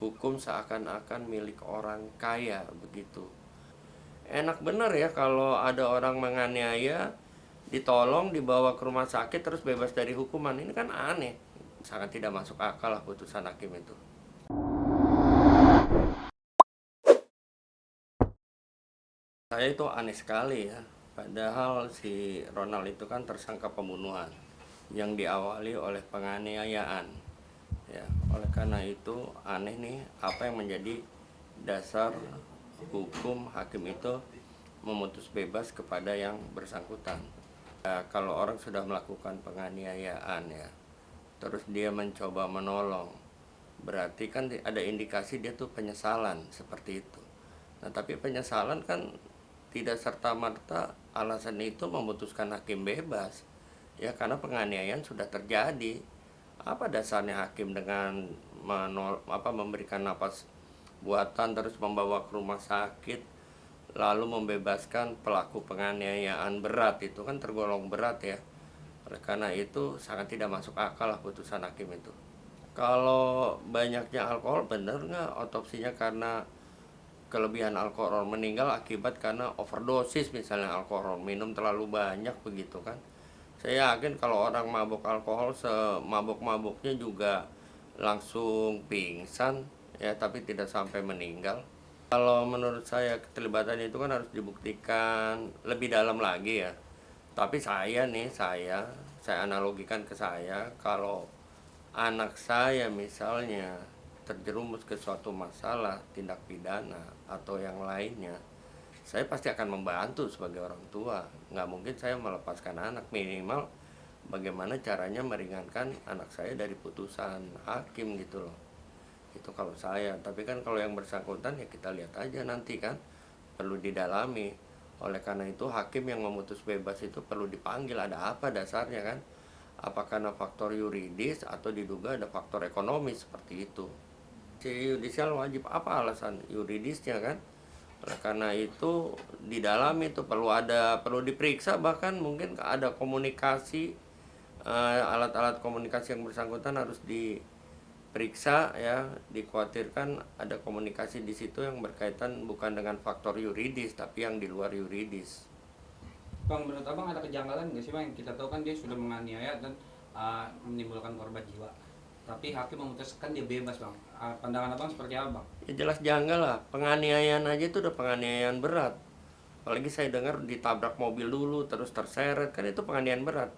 Hukum seakan-akan milik orang kaya begitu. Enak bener ya kalau ada orang menganiaya, ditolong, dibawa ke rumah sakit terus bebas dari hukuman. Ini kan aneh. Sangat tidak masuk akal lah putusan hakim itu. Saya itu aneh sekali ya. Padahal si Ronald itu kan tersangka pembunuhan yang diawali oleh penganiayaan. Ya, oleh karena itu aneh nih apa yang menjadi dasar hukum hakim itu memutus bebas kepada yang bersangkutan. Ya, kalau orang sudah melakukan penganiayaan ya, terus dia mencoba menolong, berarti kan ada indikasi dia tuh penyesalan seperti itu. Nah, tapi penyesalan kan tidak serta-merta alasan itu memutuskan hakim bebas. Ya, karena penganiayaan sudah terjadi. Apa dasarnya hakim dengan memberikan napas buatan terus membawa ke rumah sakit lalu membebaskan pelaku penganiayaan berat, itu kan tergolong berat ya. Oleh karena itu sangat tidak masuk akal lah putusan hakim itu. Kalau banyaknya alkohol, bener nggak otopsinya karena kelebihan alkohol, meninggal akibat karena overdosis misalnya alkohol, minum terlalu banyak begitu kan. Saya yakin kalau orang mabuk alkohol semabuk-mabuknya juga langsung pingsan ya, tapi tidak sampai meninggal. Kalau menurut saya keterlibatan itu kan harus dibuktikan lebih dalam lagi ya. Tapi saya analogikan ke saya, kalau anak saya misalnya terjerumus ke suatu masalah tindak pidana atau yang lainnya, saya pasti akan membantu sebagai orang tua. Nggak mungkin saya melepaskan anak, minimal bagaimana caranya meringankan anak saya dari putusan hakim gitu loh. Itu kalau saya. Tapi kan kalau yang bersangkutan ya kita lihat aja nanti kan, perlu didalami. Oleh karena itu hakim yang memutus bebas itu perlu dipanggil, ada apa dasarnya kan, apakah karena faktor yuridis atau diduga ada faktor ekonomis seperti itu. Si yudisial wajib apa alasan yuridisnya kan. Oleh karena itu di dalam itu perlu diperiksa, bahkan mungkin ada komunikasi, alat-alat komunikasi yang bersangkutan harus diperiksa ya, dikhawatirkan ada komunikasi di situ yang berkaitan bukan dengan faktor yuridis tapi yang di luar yuridis. Bang, menurut abang ada kejanggalan nggak sih bang? Kita tahu kan dia sudah menganiaya dan menimbulkan korban jiwa. Tapi hakim memutuskan dia bebas bang. Pandangan abang seperti apa bang? Ya jelas janggal lah, penganiayaan aja itu udah penganiayaan berat. Apalagi saya dengar ditabrak mobil dulu terus terseret, kan itu penganiayaan berat.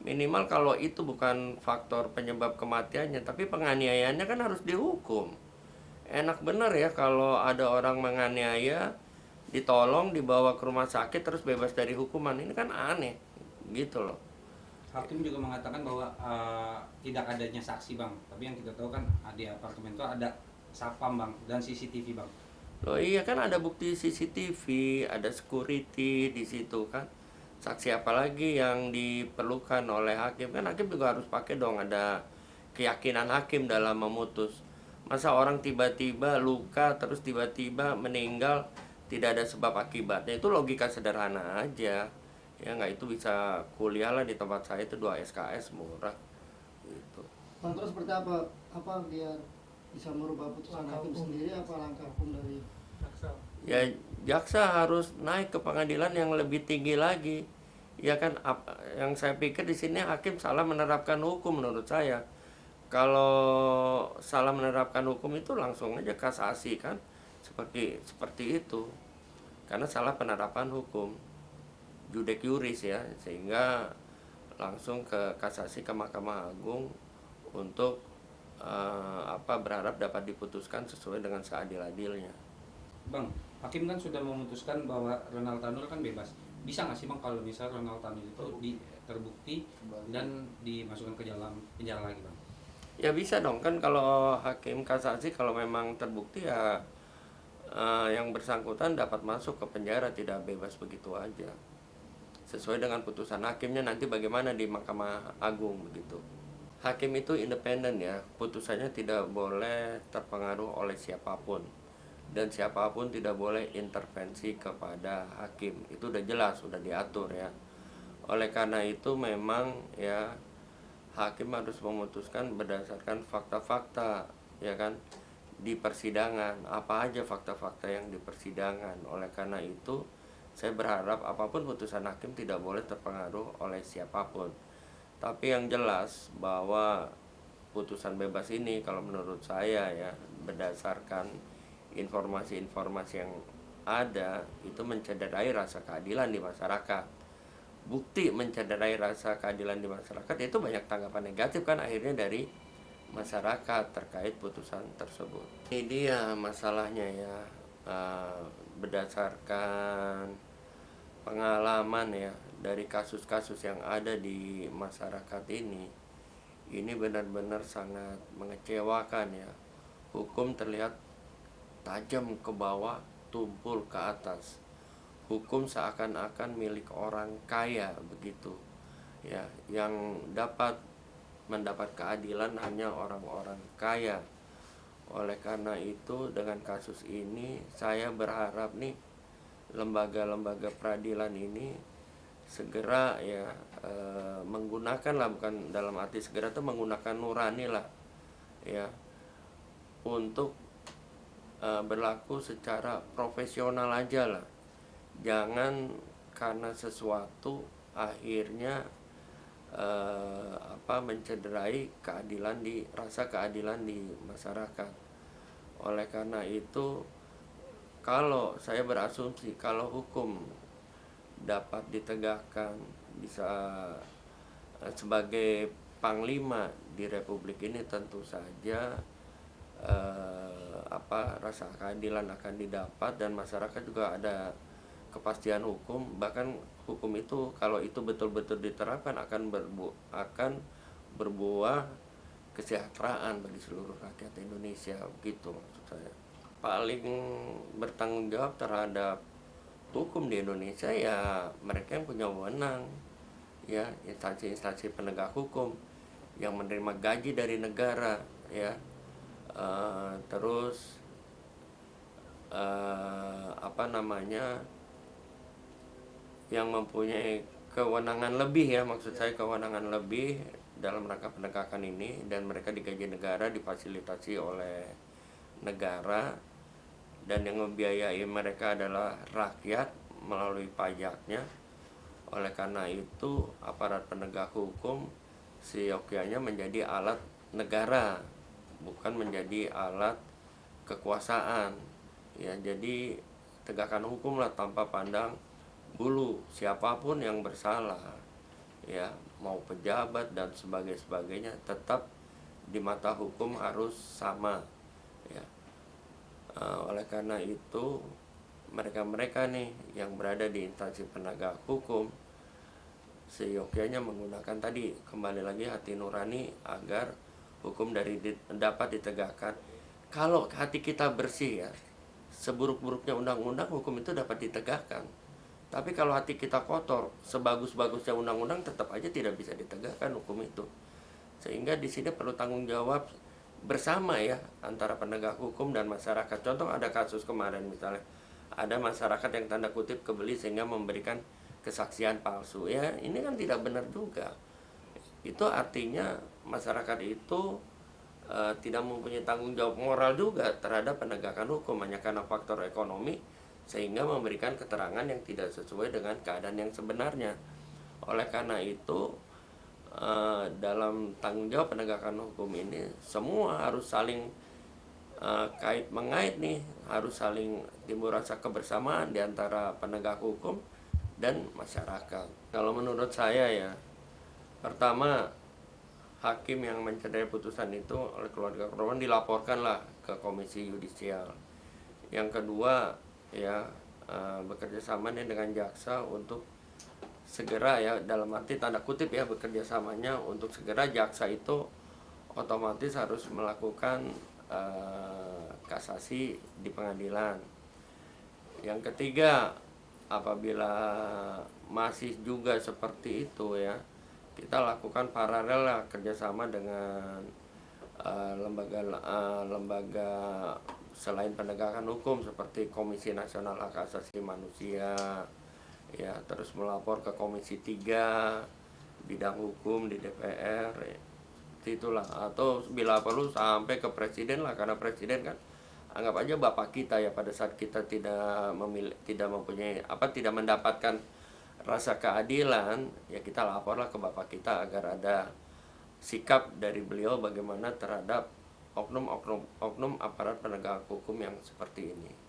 Minimal kalau itu bukan faktor penyebab kematiannya, tapi penganiayaannya kan harus dihukum. Enak bener ya kalau ada orang menganiaya, ditolong, dibawa ke rumah sakit terus bebas dari hukuman. Ini kan aneh gitu loh. Hakim juga mengatakan bahwa tidak adanya saksi bang. Tapi yang kita tahu kan di apartemen itu ada sapam bang dan CCTV bang. Loh iya kan ada bukti CCTV, ada security di situ kan. Saksi apa lagi yang diperlukan oleh hakim? Kan hakim juga harus pakai dong, ada keyakinan hakim dalam memutus. Masa orang tiba-tiba luka terus tiba-tiba meninggal tidak ada sebab akibatnya? Itu logika sederhana aja. Ya nggak, itu bisa kuliah lah di tempat saya itu 2 SKS murah gitu. Bang, terus seperti apa biar bisa merubah putusan hakim sendiri, apa langkah hukum dari jaksa? Ya jaksa harus naik ke pengadilan yang lebih tinggi lagi. Ya kan, yang saya pikir di sini hakim salah menerapkan hukum menurut saya. Kalau salah menerapkan hukum itu langsung aja kasasi kan, seperti itu. Karena salah penerapan hukum, judek juris ya, sehingga langsung ke kasasi ke Mahkamah Agung untuk berharap dapat diputuskan sesuai dengan seadil-adilnya. Bang, hakim kan sudah memutuskan bahwa Ronald Tanur kan bebas. Bisa nggak sih bang kalau misal Ronald Tanur itu terbukti dan dimasukkan ke dalam penjara lagi bang? Ya bisa dong kan, kalau hakim kasasi kalau memang terbukti ya, yang bersangkutan dapat masuk ke penjara, tidak bebas begitu aja. Sesuai dengan putusan hakimnya nanti bagaimana di Mahkamah Agung begitu. Hakim itu independen ya, putusannya tidak boleh terpengaruh oleh siapapun. Dan siapapun tidak boleh intervensi kepada hakim. Itu udah jelas, udah diatur ya. Oleh karena itu memang ya hakim harus memutuskan berdasarkan fakta-fakta ya kan. di persidangan, apa aja fakta-fakta yang di persidangan. Oleh karena itu, saya berharap apapun putusan hakim tidak boleh terpengaruh oleh siapapun. Tapi yang jelas bahwa putusan bebas ini kalau menurut saya ya, berdasarkan informasi-informasi yang ada, itu mencederai rasa keadilan di masyarakat. Bukti mencederai rasa keadilan di masyarakat itu banyak tanggapan negatif kan akhirnya dari masyarakat terkait putusan tersebut. Ini dia masalahnya ya, berdasarkan pengalaman ya dari kasus-kasus yang ada di masyarakat ini benar-benar sangat mengecewakan ya. Hukum terlihat tajam ke bawah, tumpul ke atas. Hukum seakan-akan milik orang kaya begitu ya, yang dapat mendapat keadilan hanya orang-orang kaya. Oleh karena itu, dengan kasus ini saya berharap nih lembaga-lembaga peradilan ini segera ya, menggunakan lah, bukan dalam arti segera tuh menggunakan nurani lah ya, untuk berlaku secara profesional aja lah. Jangan karena sesuatu akhirnya mencederai rasa keadilan di masyarakat. Oleh karena itu, kalau saya berasumsi kalau hukum dapat ditegakkan, bisa sebagai panglima di republik ini, tentu saja rasa keadilan akan didapat dan masyarakat juga ada kepastian hukum. Bahkan hukum itu kalau itu betul-betul diterapkan akan berbuah kesejahteraan bagi seluruh rakyat Indonesia, begitu maksud saya. Paling bertanggung jawab terhadap hukum di Indonesia ya mereka yang punya wewenang ya, instansi-instansi penegak hukum yang menerima gaji dari negara ya, terus yang mempunyai kewenangan lebih ya, maksud saya kewenangan lebih dalam rangka penegakan ini, dan mereka digaji negara, difasilitasi oleh negara, dan yang membiayai mereka adalah rakyat melalui pajaknya. Oleh karena itu, aparat penegak hukum seyogyanya menjadi alat negara, bukan menjadi alat kekuasaan ya. Jadi tegakkan hukum lah tanpa pandang bulu siapapun yang bersalah ya, mau pejabat dan sebagainya, tetap di mata hukum harus sama ya. Oleh karena itu, mereka nih yang berada di instansi penegak hukum seyogyanya menggunakan tadi, kembali lagi, hati nurani agar hukum dapat ditegakkan. Kalau hati kita bersih ya, seburuk-buruknya undang-undang, hukum itu dapat ditegakkan. Tapi kalau hati kita kotor, sebagus-bagusnya undang-undang tetap aja tidak bisa ditegakkan hukum itu. Sehingga di sini perlu tanggung jawab bersama ya, antara penegak hukum dan masyarakat. Contoh ada kasus kemarin misalnya, ada masyarakat yang tanda kutip kebeli sehingga memberikan kesaksian palsu ya, ini kan tidak benar juga. Itu artinya masyarakat itu tidak mempunyai tanggung jawab moral juga terhadap penegakan hukum hanya karena faktor ekonomi, sehingga memberikan keterangan yang tidak sesuai dengan keadaan yang sebenarnya. Oleh karena itu, dalam tanggung jawab penegakan hukum ini semua harus saling kait mengait nih, harus saling timbul rasa kebersamaan di antara penegak hukum dan masyarakat. Kalau menurut saya ya, pertama, hakim yang mencederai putusan itu oleh keluarga korban dilaporkanlah ke Komisi Yudisial. Yang kedua ya, bekerja sama nih dengan jaksa untuk segera ya, dalam arti tanda kutip ya, bekerja samanya untuk segera jaksa itu otomatis harus melakukan kasasi di pengadilan. Yang ketiga, apabila masih juga seperti itu ya, kita lakukan paralel lah, kerjasama dengan lembaga selain penegakan hukum seperti Komisi Nasional Hak Asasi Manusia ya, terus melapor ke Komisi 3 bidang hukum di DPR ya, itulah, atau bila perlu sampai ke presiden lah, karena presiden kan anggap aja bapak kita ya, pada saat kita tidak mempunyai tidak mendapatkan rasa keadilan, ya kita laporlah ke bapak kita agar ada sikap dari beliau bagaimana terhadap oknum aparat penegak hukum yang seperti ini.